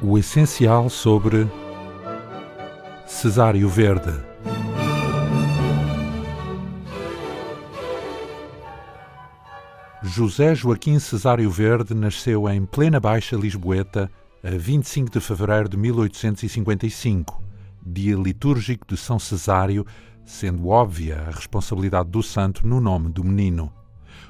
O essencial sobre Cesário Verde. José Joaquim Cesário Verde nasceu em plena Baixa Lisboeta a 25 de fevereiro de 1855, dia litúrgico de São Cesário, sendo óbvia a responsabilidade do santo no nome do menino.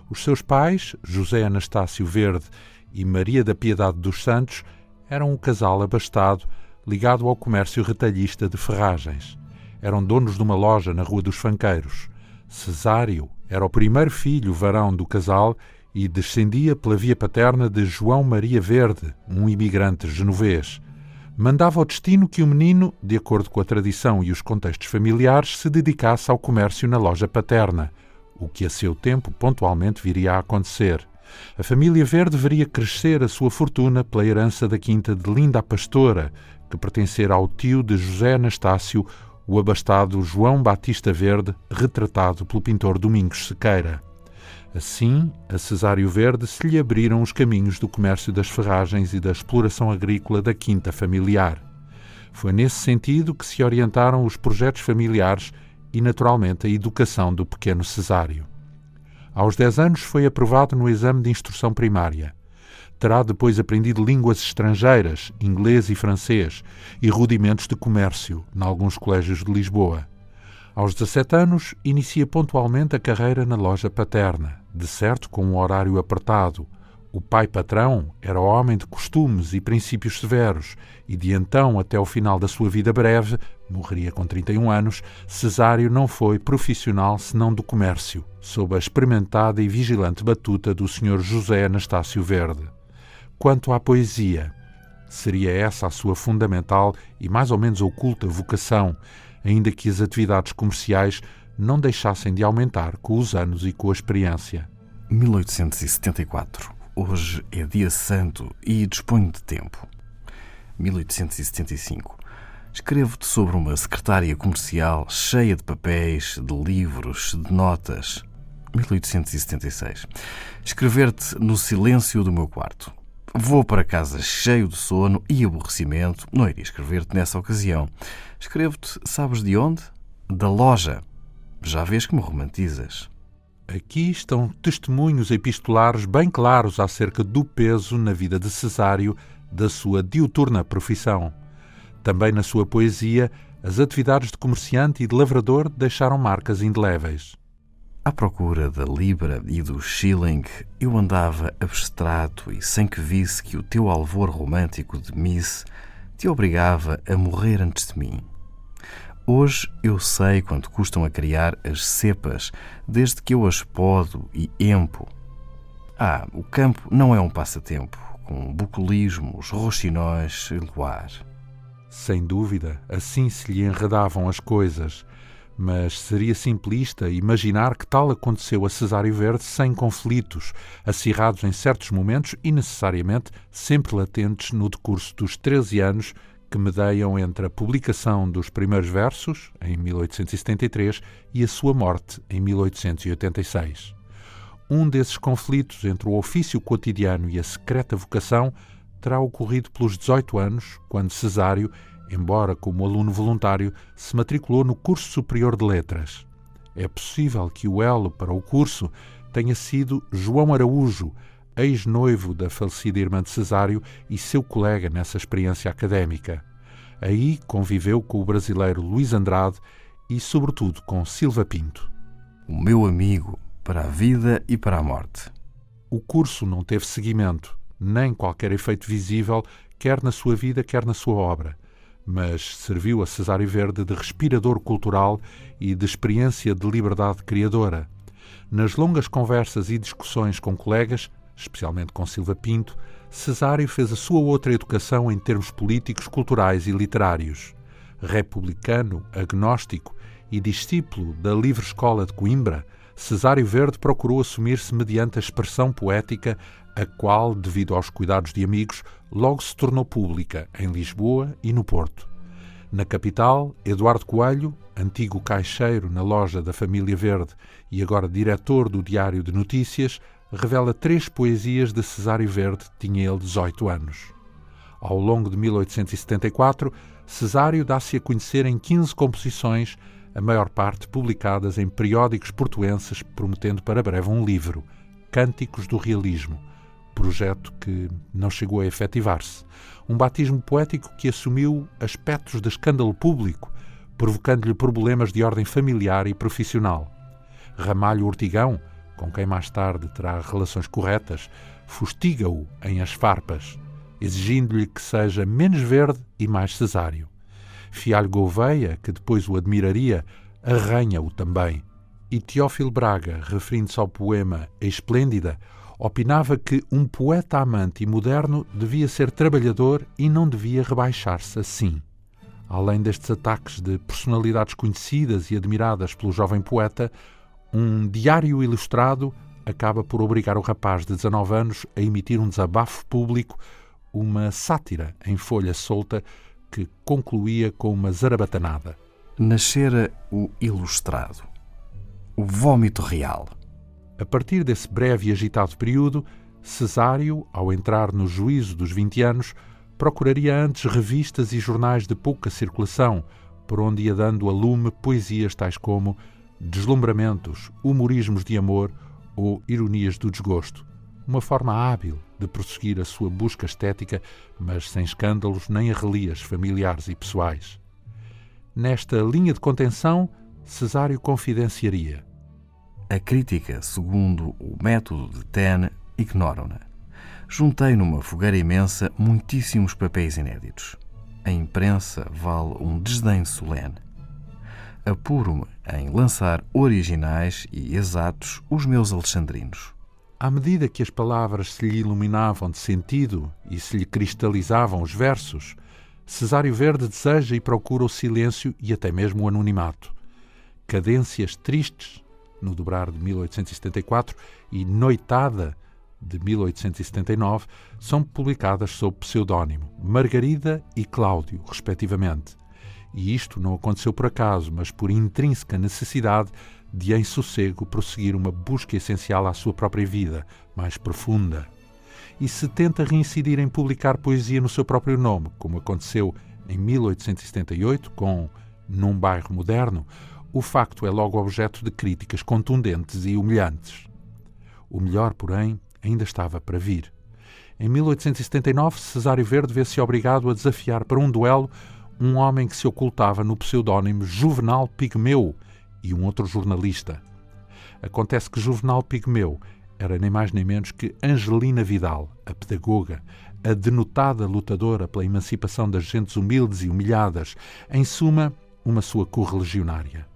Os seus pais, José Anastácio Verde e Maria da Piedade dos Santos, eram um casal abastado ligado ao comércio retalhista de ferragens. Eram donos de uma loja na Rua dos Fanqueiros. Cesário era o primeiro filho varão do casal e descendia pela via paterna de João Maria Verde, um imigrante genovês. Mandava o destino que o menino, de acordo com a tradição e os contextos familiares, se dedicasse ao comércio na loja paterna, o que a seu tempo pontualmente viria a acontecer. A família Verde veria crescer a sua fortuna pela herança da quinta de Linda a Pastora, que pertencera ao tio de José Anastácio, o abastado João Batista Verde, retratado pelo pintor Domingos Sequeira. Assim, a Cesário Verde se lhe abriram os caminhos do comércio das ferragens e da exploração agrícola da quinta familiar. Foi nesse sentido que se orientaram os projetos familiares e, naturalmente, a educação do pequeno Cesário. Aos 10 anos foi aprovado no exame de instrução primária. Terá depois aprendido línguas estrangeiras, inglês e francês, e rudimentos de comércio, em alguns colégios de Lisboa. Aos 17 anos, inicia pontualmente a carreira na loja paterna, de certo com um horário apertado. O pai patrão era homem de costumes e princípios severos, e de então até o final da sua vida breve, morreria com 31 anos, Cesário não foi profissional senão do comércio, sob a experimentada e vigilante batuta do Sr. José Anastácio Verde. Quanto à poesia, seria essa a sua fundamental e mais ou menos oculta vocação, ainda que as atividades comerciais não deixassem de aumentar com os anos e com a experiência. 1874. Hoje é dia santo e disponho de tempo. 1875. Escrevo-te sobre uma secretária comercial cheia de papéis, de livros, de notas. 1876. Escrever-te no silêncio do meu quarto. Vou para casa cheio de sono e aborrecimento. Não iria escrever-te nessa ocasião. Escrevo-te, sabes de onde? Da loja. Já vês que me romantizas. Aqui estão testemunhos epistolares bem claros acerca do peso na vida de Cesário da sua diuturna profissão. Também na sua poesia, as atividades de comerciante e de lavrador deixaram marcas indeléveis. À procura da libra e do shilling, eu andava abstrato e sem que visse que o teu alvor romântico de Miss te obrigava a morrer antes de mim. Hoje eu sei quanto custam a criar as cepas, desde que eu as podo e empo. O campo não é um passatempo, com bucolismos, roxinóis e luar. Sem dúvida, assim se lhe enredavam as coisas, mas seria simplista imaginar que tal aconteceu a Cesário Verde sem conflitos, acirrados em certos momentos e necessariamente sempre latentes no decurso dos 13 anos que medeiam entre a publicação dos primeiros versos, em 1873, e a sua morte, em 1886. Um desses conflitos entre o ofício cotidiano e a secreta vocação terá ocorrido pelos 18 anos, quando Cesário, embora como aluno voluntário, se matriculou no curso superior de letras. É possível que o elo para o curso tenha sido João Araújo, ex-noivo da falecida irmã de Cesário e seu colega nessa experiência académica. Aí conviveu com o brasileiro Luís Andrade e, sobretudo, com Silva Pinto. O meu amigo, para a vida e para a morte. O curso não teve seguimento, nem qualquer efeito visível, quer na sua vida, quer na sua obra, mas serviu a Cesário Verde de respirador cultural e de experiência de liberdade criadora. Nas longas conversas e discussões com colegas, especialmente com Silva Pinto, Cesário fez a sua outra educação em termos políticos, culturais e literários. Republicano, agnóstico e discípulo da Livre Escola de Coimbra, Cesário Verde procurou assumir-se mediante a expressão poética, a qual, devido aos cuidados de amigos, logo se tornou pública em Lisboa e no Porto. Na capital, Eduardo Coelho, antigo caixeiro na loja da família Verde e agora diretor do Diário de Notícias, revela 3 poesias de Cesário Verde, tinha ele 18 anos. Ao longo de 1874, Cesário dá-se a conhecer em 15 composições, a maior parte publicadas em periódicos portuenses, prometendo para breve um livro, Cânticos do Realismo, projeto que não chegou a efetivar-se. Um batismo poético que assumiu aspectos de escândalo público, provocando-lhe problemas de ordem familiar e profissional. Ramalho Ortigão, com quem mais tarde terá relações corretas, fustiga-o em As Farpas, exigindo-lhe que seja menos verde e mais Cesário. Fialho Gouveia, que depois o admiraria, arranha-o também. E Teófilo Braga, referindo-se ao poema A Esplêndida, opinava que um poeta amante e moderno devia ser trabalhador e não devia rebaixar-se assim. Além destes ataques de personalidades conhecidas e admiradas pelo jovem poeta, um diário ilustrado acaba por obrigar o rapaz de 19 anos a emitir um desabafo público, uma sátira em folha solta que concluía com uma zarabatanada. Nascera o Ilustrado, o vômito real. A partir desse breve e agitado período, Cesário, ao entrar no juízo dos 20 anos, procuraria antes revistas e jornais de pouca circulação, por onde ia dando a lume poesias tais como deslumbramentos, humorismos de amor ou ironias do desgosto. Uma forma hábil de prosseguir a sua busca estética, mas sem escândalos nem arrelias familiares e pessoais. Nesta linha de contenção, Cesário confidenciaria: A crítica, segundo o método de Taine, ignoram-na. Juntei numa fogueira imensa muitíssimos papéis inéditos. A imprensa vale um desdém solene. Apuro-me em lançar originais e exatos os meus alexandrinos. À medida que as palavras se lhe iluminavam de sentido e se lhe cristalizavam os versos, Cesário Verde deseja e procura o silêncio e até mesmo o anonimato. Cadências Tristes, no dobrar de 1874, e Noitada, de 1879, são publicadas sob pseudónimo, Margarida e Cláudio, respectivamente. E isto não aconteceu por acaso, mas por intrínseca necessidade de, em sossego, prosseguir uma busca essencial à sua própria vida, mais profunda. E se tenta reincidir em publicar poesia no seu próprio nome, como aconteceu em 1878 com Num Bairro Moderno, o facto é logo objeto de críticas contundentes e humilhantes. O melhor, porém, ainda estava para vir. Em 1879, Cesário Verde vê-se obrigado a desafiar para um duelo um homem que se ocultava no pseudónimo Juvenal Pigmeu e um outro jornalista. Acontece que Juvenal Pigmeu era nem mais nem menos que Angelina Vidal, a pedagoga, a denotada lutadora pela emancipação das gentes humildes e humilhadas, em suma, uma sua correligionária.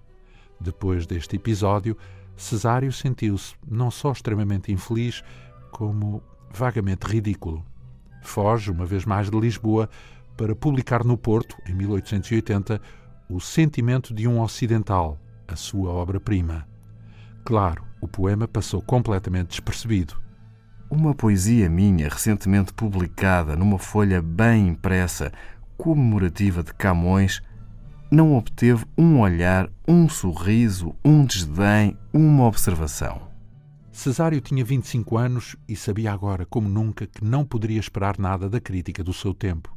Depois deste episódio, Cesário sentiu-se não só extremamente infeliz, como vagamente ridículo. Foge, uma vez mais, de Lisboa para publicar no Porto, em 1880, O Sentimento de um Ocidental, a sua obra-prima. Claro, o poema passou completamente despercebido. Uma poesia minha, recentemente publicada numa folha bem impressa, comemorativa de Camões, não obteve um olhar, um sorriso, um desdém, uma observação. Cesário tinha 25 anos e sabia agora, como nunca, que não poderia esperar nada da crítica do seu tempo.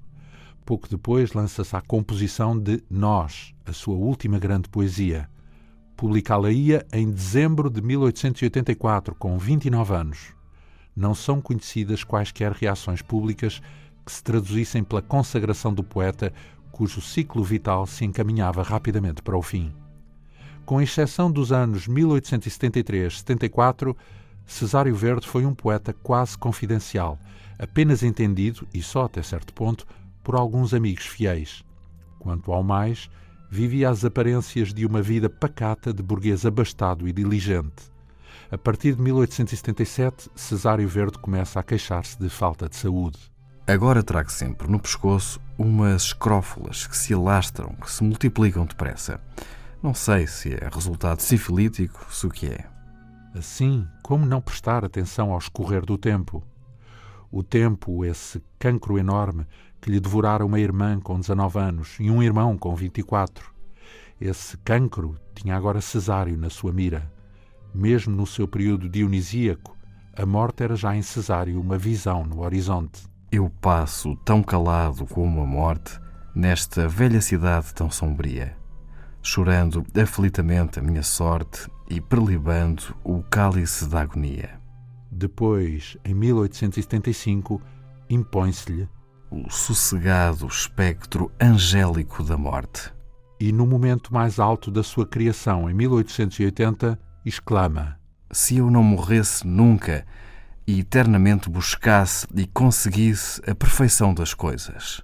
Pouco depois lança-se à composição de Nós, a sua última grande poesia. Publicá-la-ia em dezembro de 1884, com 29 anos. Não são conhecidas quaisquer reações públicas que se traduzissem pela consagração do poeta, cujo ciclo vital se encaminhava rapidamente para o fim. Com exceção dos anos 1873-74, Cesário Verde foi um poeta quase confidencial, apenas entendido, e só até certo ponto, por alguns amigos fiéis. Quanto ao mais, vivia as aparências de uma vida pacata de burguês abastado e diligente. A partir de 1877, Cesário Verde começa a queixar-se de falta de saúde. Agora trago sempre no pescoço umas escrófulas que se alastram, que se multiplicam depressa. Não sei se é resultado sifilítico, se o que é. Assim, como não prestar atenção ao escorrer do tempo? O tempo, esse cancro enorme que lhe devorara uma irmã com 19 anos e um irmão com 24. Esse cancro tinha agora Cesário na sua mira. Mesmo no seu período dionisíaco, a morte era já em Cesário uma visão no horizonte. Eu passo tão calado como a morte nesta velha cidade tão sombria, chorando aflitamente a minha sorte e perlibando o cálice da agonia. Depois, em 1875, impõe-se-lhe O sossegado espectro angélico da morte. e, no momento mais alto da sua criação, em 1880, exclama: Se eu não morresse nunca e eternamente buscasse e conseguisse a perfeição das coisas.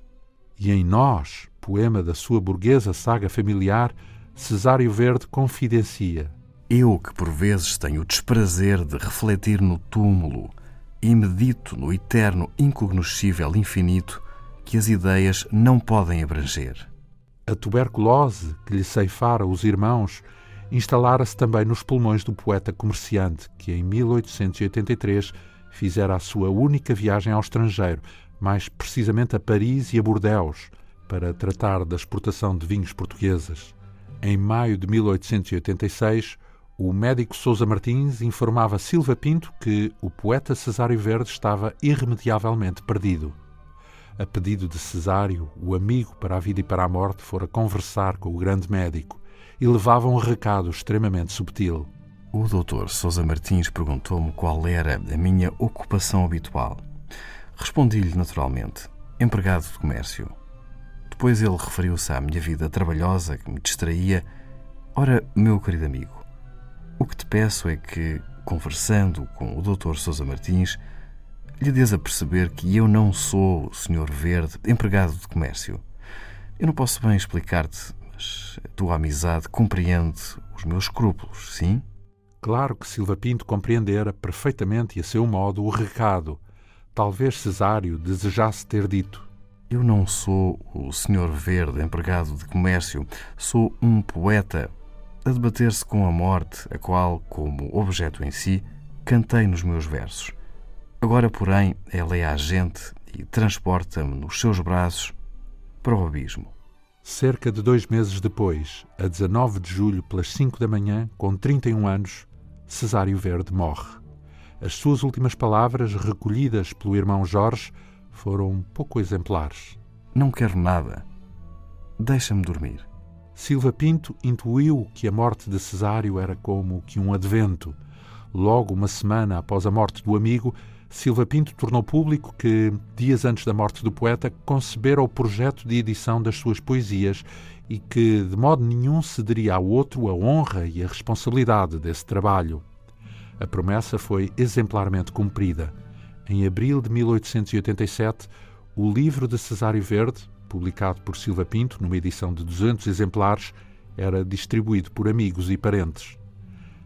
E em Nós, poema da sua burguesa saga familiar, Cesário Verde confidencia: Eu que por vezes tenho o desprazer de refletir no túmulo e medito no eterno, incognoscível infinito que as ideias não podem abranger. A tuberculose que lhe ceifara os irmãos instalara-se também nos pulmões do poeta comerciante que, em 1883, fizera a sua única viagem ao estrangeiro, mais precisamente a Paris e a Bordeaux, para tratar da exportação de vinhos portugueses. Em maio de 1886, o médico Sousa Martins informava Silva Pinto que o poeta Cesário Verde estava irremediavelmente perdido. A pedido de Cesário, o amigo para a vida e para a morte fora conversar com o grande médico e levava um recado extremamente subtil. O Dr. Sousa Martins perguntou-me qual era a minha ocupação habitual. Respondi-lhe naturalmente: empregado de comércio. Depois ele referiu-se à minha vida trabalhosa que me distraía. Ora, meu querido amigo, o que te peço é que, conversando com o Dr. Sousa Martins, lhe dês a perceber que eu não sou o Sr. Verde, empregado de comércio. Eu não posso bem explicar-te, mas a tua amizade compreende os meus escrúpulos, sim? Claro que Silva Pinto compreendera perfeitamente e a seu modo o recado. Talvez Cesário desejasse ter dito: Eu não sou o Sr. Verde, empregado de comércio. Sou um poeta a debater-se com a morte, a qual, como objeto em si, cantei nos meus versos. Agora, porém, ela é agente e transporta-me nos seus braços para o abismo. Cerca de 2 meses depois, a 19 de julho, pelas 5 da manhã, com 31 anos, Cesário Verde morre. As suas últimas palavras, recolhidas pelo irmão Jorge, foram pouco exemplares. Não quero nada. Deixa-me dormir. Silva Pinto intuiu que a morte de Cesário era como que um advento. Logo, uma semana após a morte do amigo, Silva Pinto tornou público que, dias antes da morte do poeta, concebera o projeto de edição das suas poesias e que, de modo nenhum, cederia ao outro a honra e a responsabilidade desse trabalho. A promessa foi exemplarmente cumprida. Em abril de 1887, o livro de Cesário Verde, publicado por Silva Pinto numa edição de 200 exemplares, era distribuído por amigos e parentes.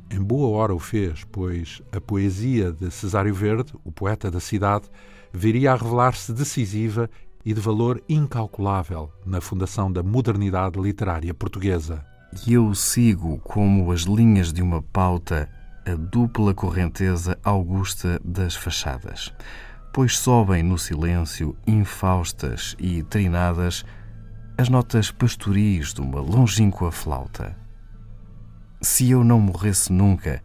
Em boa hora o fez, pois a poesia de Cesário Verde, o poeta da cidade, viria a revelar-se decisiva e de valor incalculável na fundação da modernidade literária portuguesa. E eu sigo, como as linhas de uma pauta, a dupla correnteza augusta das fachadas, pois sobem no silêncio, infaustas e trinadas, as notas pastoris de uma longínqua flauta. Se eu não morresse nunca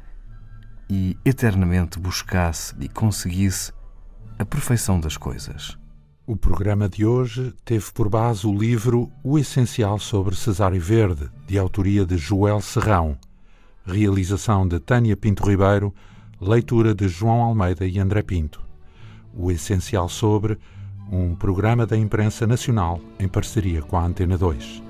e eternamente buscasse e conseguisse a perfeição das coisas. O programa de hoje teve por base o livro O Essencial sobre Cesário Verde, de autoria de Joel Serrão, realização de Tânia Pinto Ribeiro, leitura de João Almeida e André Pinto. O Essencial sobre, um programa da imprensa nacional em parceria com a Antena 2.